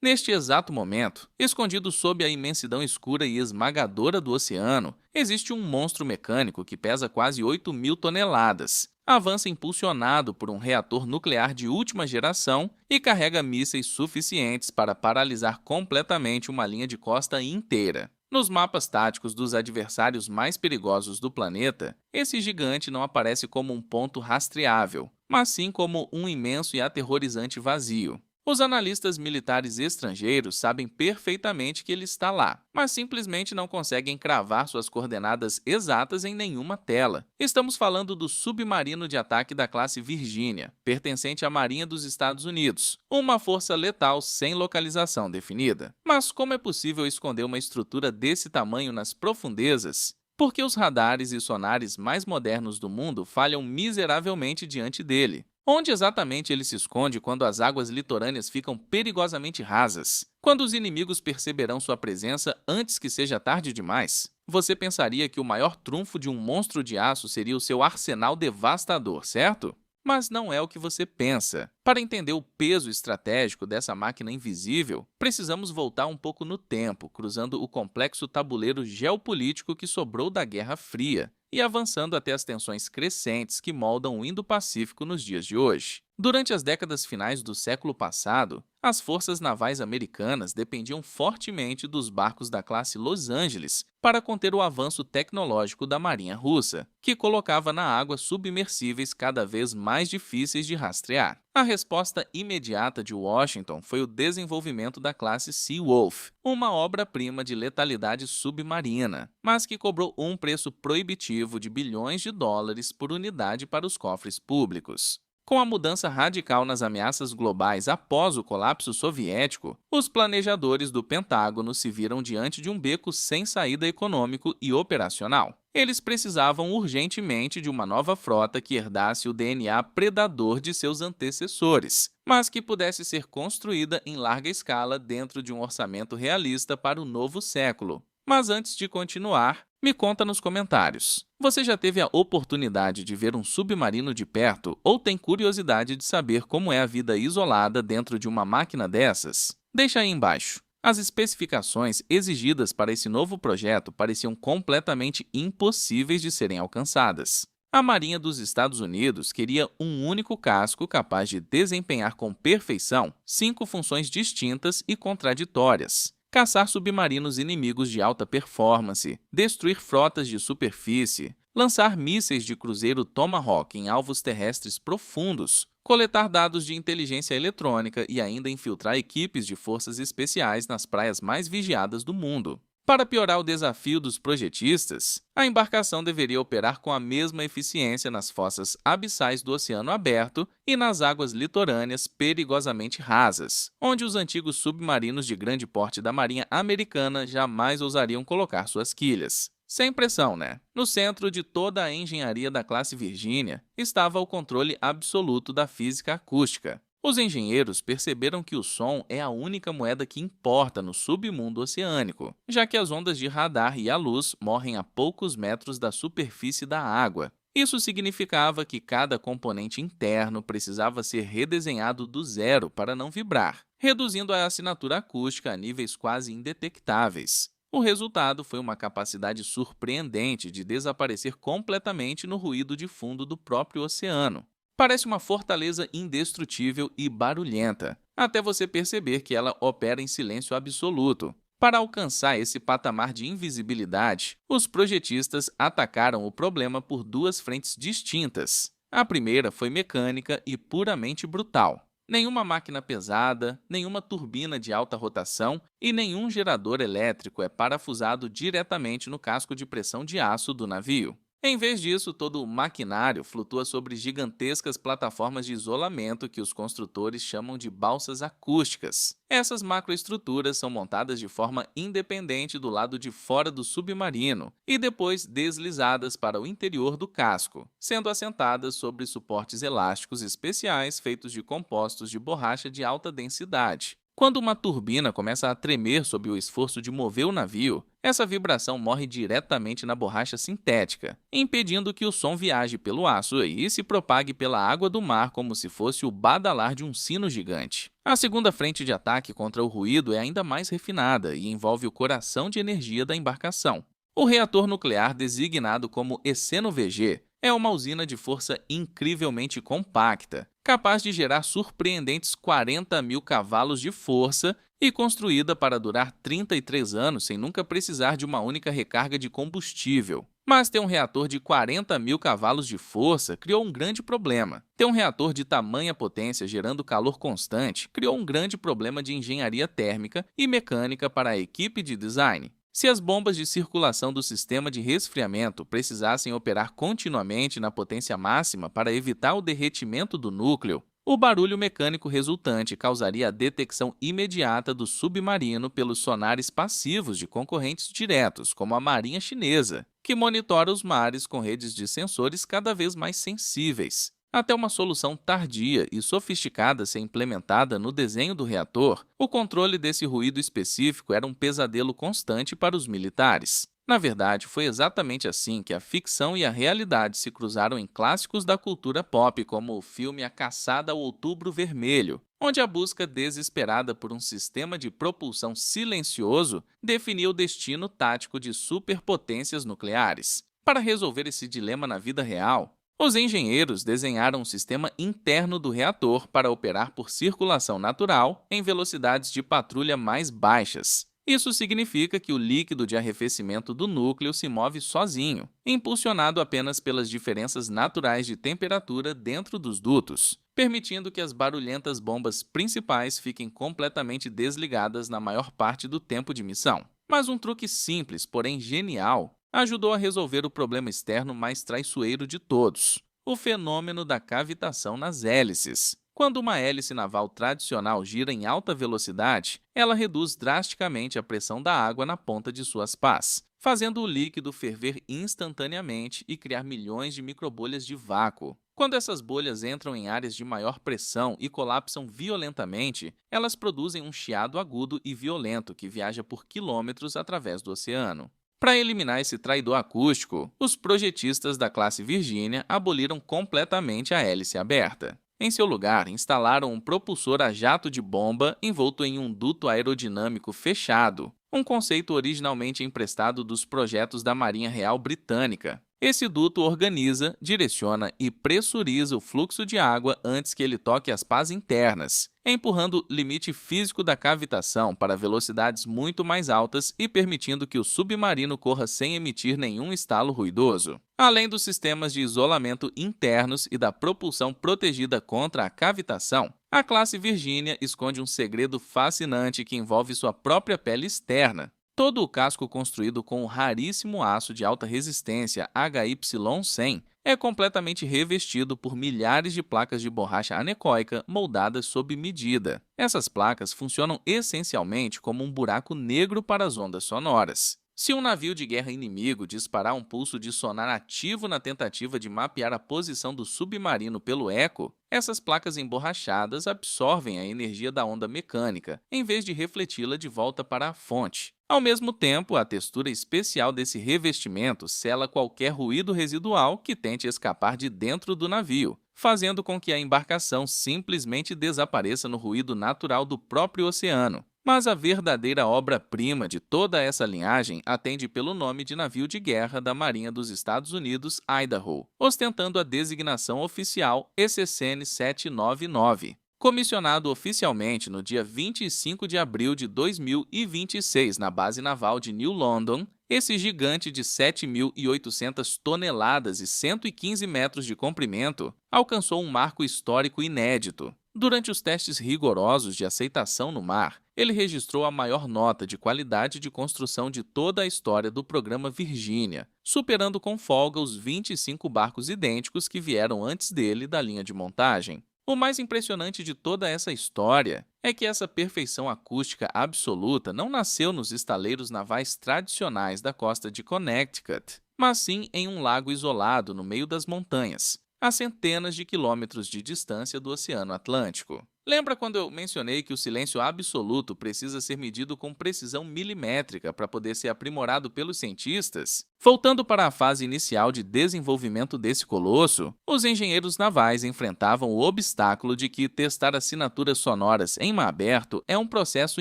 Neste exato momento, escondido sob a imensidão escura e esmagadora do oceano, existe um monstro mecânico que pesa quase 8.000 toneladas. Avança impulsionado por um reator nuclear de última geração e carrega mísseis suficientes para paralisar completamente uma linha de costa inteira. Nos mapas táticos dos adversários mais perigosos do planeta, esse gigante não aparece como um ponto rastreável, mas sim como um imenso e aterrorizante vazio. Os analistas militares estrangeiros sabem perfeitamente que ele está lá, mas simplesmente não conseguem cravar suas coordenadas exatas em nenhuma tela. Estamos falando do submarino de ataque da classe Virginia, pertencente à Marinha dos Estados Unidos, uma força letal sem localização definida. Mas como é possível esconder uma estrutura desse tamanho nas profundezas? Porque os radares e sonares mais modernos do mundo falham miseravelmente diante dele. Onde exatamente ele se esconde quando as águas litorâneas ficam perigosamente rasas? Quando os inimigos perceberão sua presença antes que seja tarde demais? Você pensaria que o maior trunfo de um monstro de aço seria o seu arsenal devastador, certo? Mas não é o que você pensa. Para entender o peso estratégico dessa máquina invisível, precisamos voltar um pouco no tempo, cruzando o complexo tabuleiro geopolítico que sobrou da Guerra Fria e avançando até as tensões crescentes que moldam o Indo-Pacífico nos dias de hoje. Durante as décadas finais do século passado, as forças navais americanas dependiam fortemente dos barcos da classe Los Angeles para conter o avanço tecnológico da Marinha Russa, que colocava na água submersíveis cada vez mais difíceis de rastrear. A resposta imediata de Washington foi o desenvolvimento da classe Seawolf, uma obra-prima de letalidade submarina, mas que cobrou um preço proibitivo de bilhões de dólares por unidade para os cofres públicos. Com a mudança radical nas ameaças globais após o colapso soviético, os planejadores do Pentágono se viram diante de um beco sem saída econômico e operacional. Eles precisavam urgentemente de uma nova frota que herdasse o DNA predador de seus antecessores, mas que pudesse ser construída em larga escala dentro de um orçamento realista para o novo século. Mas antes de continuar, me conta nos comentários. Você já teve a oportunidade de ver um submarino de perto ou tem curiosidade de saber como é a vida isolada dentro de uma máquina dessas? Deixa aí embaixo. As especificações exigidas para esse novo projeto pareciam completamente impossíveis de serem alcançadas. A Marinha dos Estados Unidos queria um único casco capaz de desempenhar com perfeição 5 funções distintas e contraditórias: caçar submarinos inimigos de alta performance, destruir frotas de superfície, lançar mísseis de cruzeiro Tomahawk em alvos terrestres profundos, coletar dados de inteligência eletrônica e ainda infiltrar equipes de forças especiais nas praias mais vigiadas do mundo. Para piorar o desafio dos projetistas, a embarcação deveria operar com a mesma eficiência nas fossas abissais do Oceano Aberto e nas águas litorâneas perigosamente rasas, onde os antigos submarinos de grande porte da Marinha Americana jamais ousariam colocar suas quilhas. Sem pressão, né? No centro de toda a engenharia da classe Virginia estava o controle absoluto da física acústica. Os engenheiros perceberam que o som é a única moeda que importa no submundo oceânico, já que as ondas de radar e a luz morrem a poucos metros da superfície da água. Isso significava que cada componente interno precisava ser redesenhado do zero para não vibrar, reduzindo a assinatura acústica a níveis quase indetectáveis. O resultado foi uma capacidade surpreendente de desaparecer completamente no ruído de fundo do próprio oceano. Parece uma fortaleza indestrutível e barulhenta, até você perceber que ela opera em silêncio absoluto. Para alcançar esse patamar de invisibilidade, os projetistas atacaram o problema por 2 frentes distintas. A primeira foi mecânica e puramente brutal. Nenhuma máquina pesada, nenhuma turbina de alta rotação e nenhum gerador elétrico é parafusado diretamente no casco de pressão de aço do navio. Em vez disso, todo o maquinário flutua sobre gigantescas plataformas de isolamento que os construtores chamam de balsas acústicas. Essas macroestruturas são montadas de forma independente do lado de fora do submarino e depois deslizadas para o interior do casco, sendo assentadas sobre suportes elásticos especiais feitos de compostos de borracha de alta densidade. Quando uma turbina começa a tremer sob o esforço de mover o navio, essa vibração morre diretamente na borracha sintética, impedindo que o som viaje pelo aço e se propague pela água do mar como se fosse o badalar de um sino gigante. A segunda frente de ataque contra o ruído é ainda mais refinada e envolve o coração de energia da embarcação. O reator nuclear, designado como ECENO-VG, é uma usina de força incrivelmente compacta, capaz de gerar surpreendentes 40.000 cavalos de força e construída para durar 33 anos sem nunca precisar de uma única recarga de combustível. Mas ter um reator de 40.000 cavalos de força criou um grande problema. Ter um reator de tamanha potência gerando calor constante criou um grande problema de engenharia térmica e mecânica para a equipe de design. Se as bombas de circulação do sistema de resfriamento precisassem operar continuamente na potência máxima para evitar o derretimento do núcleo, o barulho mecânico resultante causaria a detecção imediata do submarino pelos sonares passivos de concorrentes diretos, como a Marinha Chinesa, que monitora os mares com redes de sensores cada vez mais sensíveis. Até uma solução tardia e sofisticada ser implementada no desenho do reator, o controle desse ruído específico era um pesadelo constante para os militares. Na verdade, foi exatamente assim que a ficção e a realidade se cruzaram em clássicos da cultura pop, como o filme A Caçada ao Outubro Vermelho, onde a busca desesperada por um sistema de propulsão silencioso definiu o destino tático de superpotências nucleares. Para resolver esse dilema na vida real, os engenheiros desenharam um sistema interno do reator para operar por circulação natural em velocidades de patrulha mais baixas. Isso significa que o líquido de arrefecimento do núcleo se move sozinho, impulsionado apenas pelas diferenças naturais de temperatura dentro dos dutos, permitindo que as barulhentas bombas principais fiquem completamente desligadas na maior parte do tempo de missão. Mas um truque simples, porém genial, ajudou a resolver o problema externo mais traiçoeiro de todos: o fenômeno da cavitação nas hélices. Quando uma hélice naval tradicional gira em alta velocidade, ela reduz drasticamente a pressão da água na ponta de suas pás, fazendo o líquido ferver instantaneamente e criar milhões de microbolhas de vácuo. Quando essas bolhas entram em áreas de maior pressão e colapsam violentamente, elas produzem um chiado agudo e violento que viaja por quilômetros através do oceano. Para eliminar esse traidor acústico, os projetistas da classe Virginia aboliram completamente a hélice aberta. Em seu lugar, instalaram um propulsor a jato de bomba envolto em um duto aerodinâmico fechado, um conceito originalmente emprestado dos projetos da Marinha Real Britânica. Esse duto organiza, direciona e pressuriza o fluxo de água antes que ele toque as pás internas, empurrando o limite físico da cavitação para velocidades muito mais altas e permitindo que o submarino corra sem emitir nenhum estalo ruidoso. Além dos sistemas de isolamento internos e da propulsão protegida contra a cavitação, a classe Virginia esconde um segredo fascinante que envolve sua própria pele externa. Todo o casco construído com o raríssimo aço de alta resistência HY100 é completamente revestido por milhares de placas de borracha anecoica moldadas sob medida. Essas placas funcionam essencialmente como um buraco negro para as ondas sonoras. Se um navio de guerra inimigo disparar um pulso de sonar ativo na tentativa de mapear a posição do submarino pelo eco, essas placas emborrachadas absorvem a energia da onda mecânica, em vez de refleti-la de volta para a fonte. Ao mesmo tempo, a textura especial desse revestimento sela qualquer ruído residual que tente escapar de dentro do navio, fazendo com que a embarcação simplesmente desapareça no ruído natural do próprio oceano. Mas a verdadeira obra-prima de toda essa linhagem atende pelo nome de navio de guerra da Marinha dos Estados Unidos Idaho, ostentando a designação oficial ECCN 799. Comissionado oficialmente no dia 25 de abril de 2026 na base naval de New London, esse gigante de 7.800 toneladas e 115 metros de comprimento alcançou um marco histórico inédito. Durante os testes rigorosos de aceitação no mar, ele registrou a maior nota de qualidade de construção de toda a história do programa Virginia, superando com folga os 25 barcos idênticos que vieram antes dele da linha de montagem. O mais impressionante de toda essa história é que essa perfeição acústica absoluta não nasceu nos estaleiros navais tradicionais da costa de Connecticut, mas sim em um lago isolado no meio das montanhas, a centenas de quilômetros de distância do Oceano Atlântico. Lembra quando eu mencionei que o silêncio absoluto precisa ser medido com precisão milimétrica para poder ser aprimorado pelos cientistas? Voltando para a fase inicial de desenvolvimento desse colosso, os engenheiros navais enfrentavam o obstáculo de que testar assinaturas sonoras em mar aberto é um processo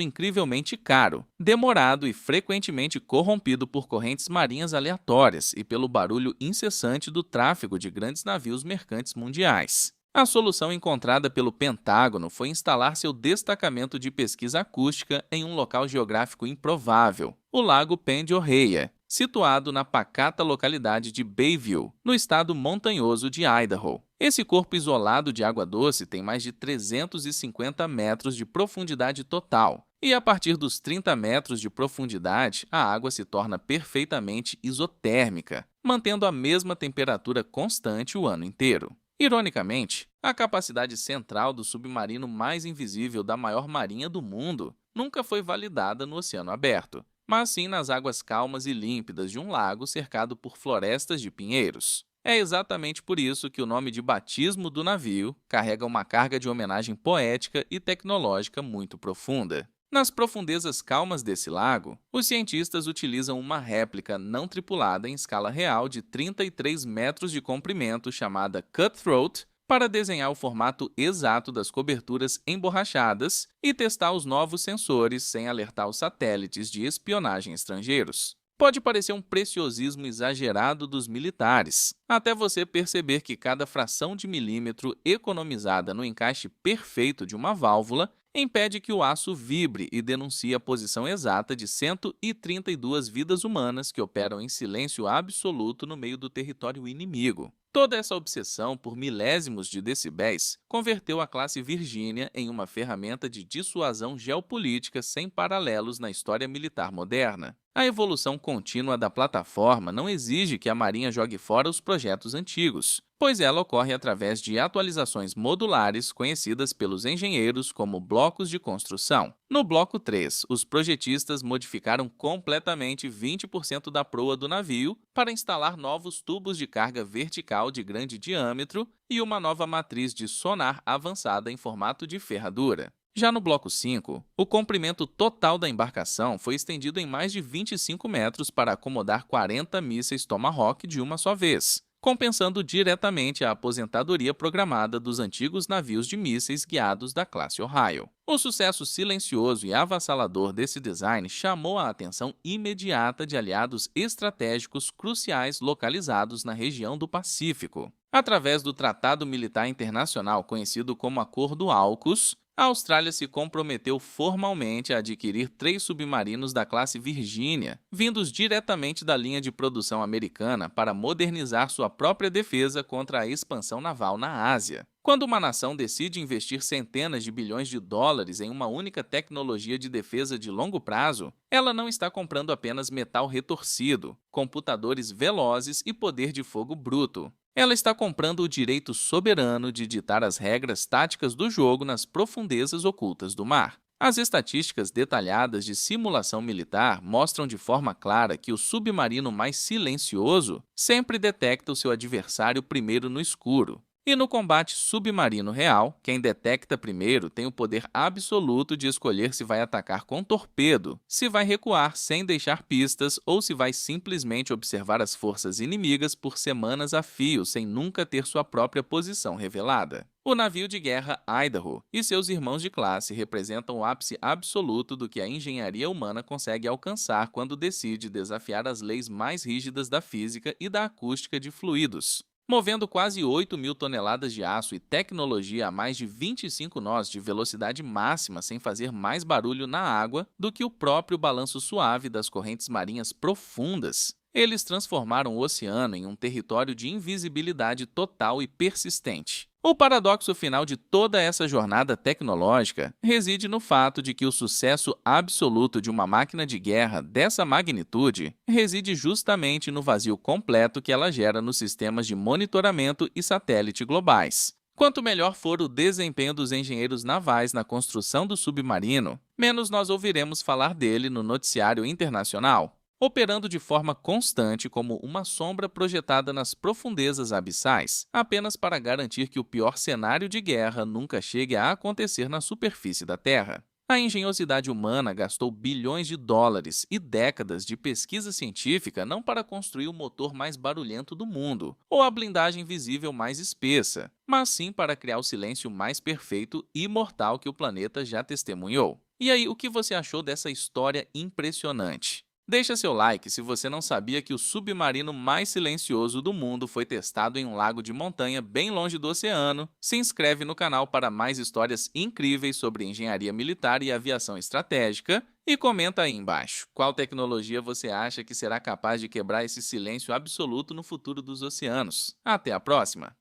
incrivelmente caro, demorado e frequentemente corrompido por correntes marinhas aleatórias e pelo barulho incessante do tráfego de grandes navios mercantes mundiais. A solução encontrada pelo Pentágono foi instalar seu destacamento de pesquisa acústica em um local geográfico improvável, o Lago Penn-de-Oreille, situado na pacata localidade de Bayview, no estado montanhoso de Idaho. Esse corpo isolado de água doce tem mais de 350 metros de profundidade total, e a partir dos 30 metros de profundidade, a água se torna perfeitamente isotérmica, mantendo a mesma temperatura constante o ano inteiro. Ironicamente, a capacidade central do submarino mais invisível da maior marinha do mundo nunca foi validada no oceano aberto, mas sim nas águas calmas e límpidas de um lago cercado por florestas de pinheiros. É exatamente por isso que o nome de batismo do navio carrega uma carga de homenagem poética e tecnológica muito profunda. Nas profundezas calmas desse lago, os cientistas utilizam uma réplica não tripulada em escala real de 33 metros de comprimento chamada Cutthroat para desenhar o formato exato das coberturas emborrachadas e testar os novos sensores sem alertar os satélites de espionagem estrangeiros. Pode parecer um preciosismo exagerado dos militares, até você perceber que cada fração de milímetro economizada no encaixe perfeito de uma válvula impede que o aço vibre e denuncie a posição exata de 132 vidas humanas que operam em silêncio absoluto no meio do território inimigo. Toda essa obsessão por milésimos de decibéis converteu a classe Virgínia em uma ferramenta de dissuasão geopolítica sem paralelos na história militar moderna. A evolução contínua da plataforma não exige que a Marinha jogue fora os projetos antigos, pois ela ocorre através de atualizações modulares conhecidas pelos engenheiros como blocos de construção. No bloco 3, os projetistas modificaram completamente 20% da proa do navio para instalar novos tubos de carga vertical de grande diâmetro e uma nova matriz de sonar avançada em formato de ferradura. Já no bloco 5, o comprimento total da embarcação foi estendido em mais de 25 metros para acomodar 40 mísseis Tomahawk de uma só vez, compensando diretamente a aposentadoria programada dos antigos navios de mísseis guiados da classe Ohio. O sucesso silencioso e avassalador desse design chamou a atenção imediata de aliados estratégicos cruciais localizados na região do Pacífico. Através do Tratado Militar Internacional conhecido como Acordo AUKUS, a Austrália se comprometeu formalmente a adquirir 3 submarinos da classe Virgínia, vindos diretamente da linha de produção americana para modernizar sua própria defesa contra a expansão naval na Ásia. Quando uma nação decide investir centenas de bilhões de dólares em uma única tecnologia de defesa de longo prazo, ela não está comprando apenas metal retorcido, computadores velozes e poder de fogo bruto. Ela está comprando o direito soberano de ditar as regras táticas do jogo nas profundezas ocultas do mar. As estatísticas detalhadas de simulação militar mostram de forma clara que o submarino mais silencioso sempre detecta o seu adversário primeiro no escuro. E no combate submarino real, quem detecta primeiro tem o poder absoluto de escolher se vai atacar com torpedo, se vai recuar sem deixar pistas ou se vai simplesmente observar as forças inimigas por semanas a fio sem nunca ter sua própria posição revelada. O navio de guerra Idaho e seus irmãos de classe representam o ápice absoluto do que a engenharia humana consegue alcançar quando decide desafiar as leis mais rígidas da física e da acústica de fluidos. Movendo quase 8.000 toneladas de aço e tecnologia a mais de 25 nós de velocidade máxima sem fazer mais barulho na água do que o próprio balanço suave das correntes marinhas profundas, eles transformaram o oceano em um território de invisibilidade total e persistente. O paradoxo final de toda essa jornada tecnológica reside no fato de que o sucesso absoluto de uma máquina de guerra dessa magnitude reside justamente no vazio completo que ela gera nos sistemas de monitoramento e satélite globais. Quanto melhor for o desempenho dos engenheiros navais na construção do submarino, menos nós ouviremos falar dele no noticiário internacional. operando de forma constante como uma sombra projetada nas profundezas abissais, apenas para garantir que o pior cenário de guerra nunca chegue a acontecer na superfície da Terra. A engenhosidade humana gastou bilhões de dólares e décadas de pesquisa científica não para construir o motor mais barulhento do mundo ou a blindagem visível mais espessa, mas sim para criar o silêncio mais perfeito e mortal que o planeta já testemunhou. E aí, o que você achou dessa história impressionante? Deixa seu like se você não sabia que o submarino mais silencioso do mundo foi testado em um lago de montanha bem longe do oceano. Se inscreve no canal para mais histórias incríveis sobre engenharia militar e aviação estratégica. E comenta aí embaixo qual tecnologia você acha que será capaz de quebrar esse silêncio absoluto no futuro dos oceanos. Até a próxima!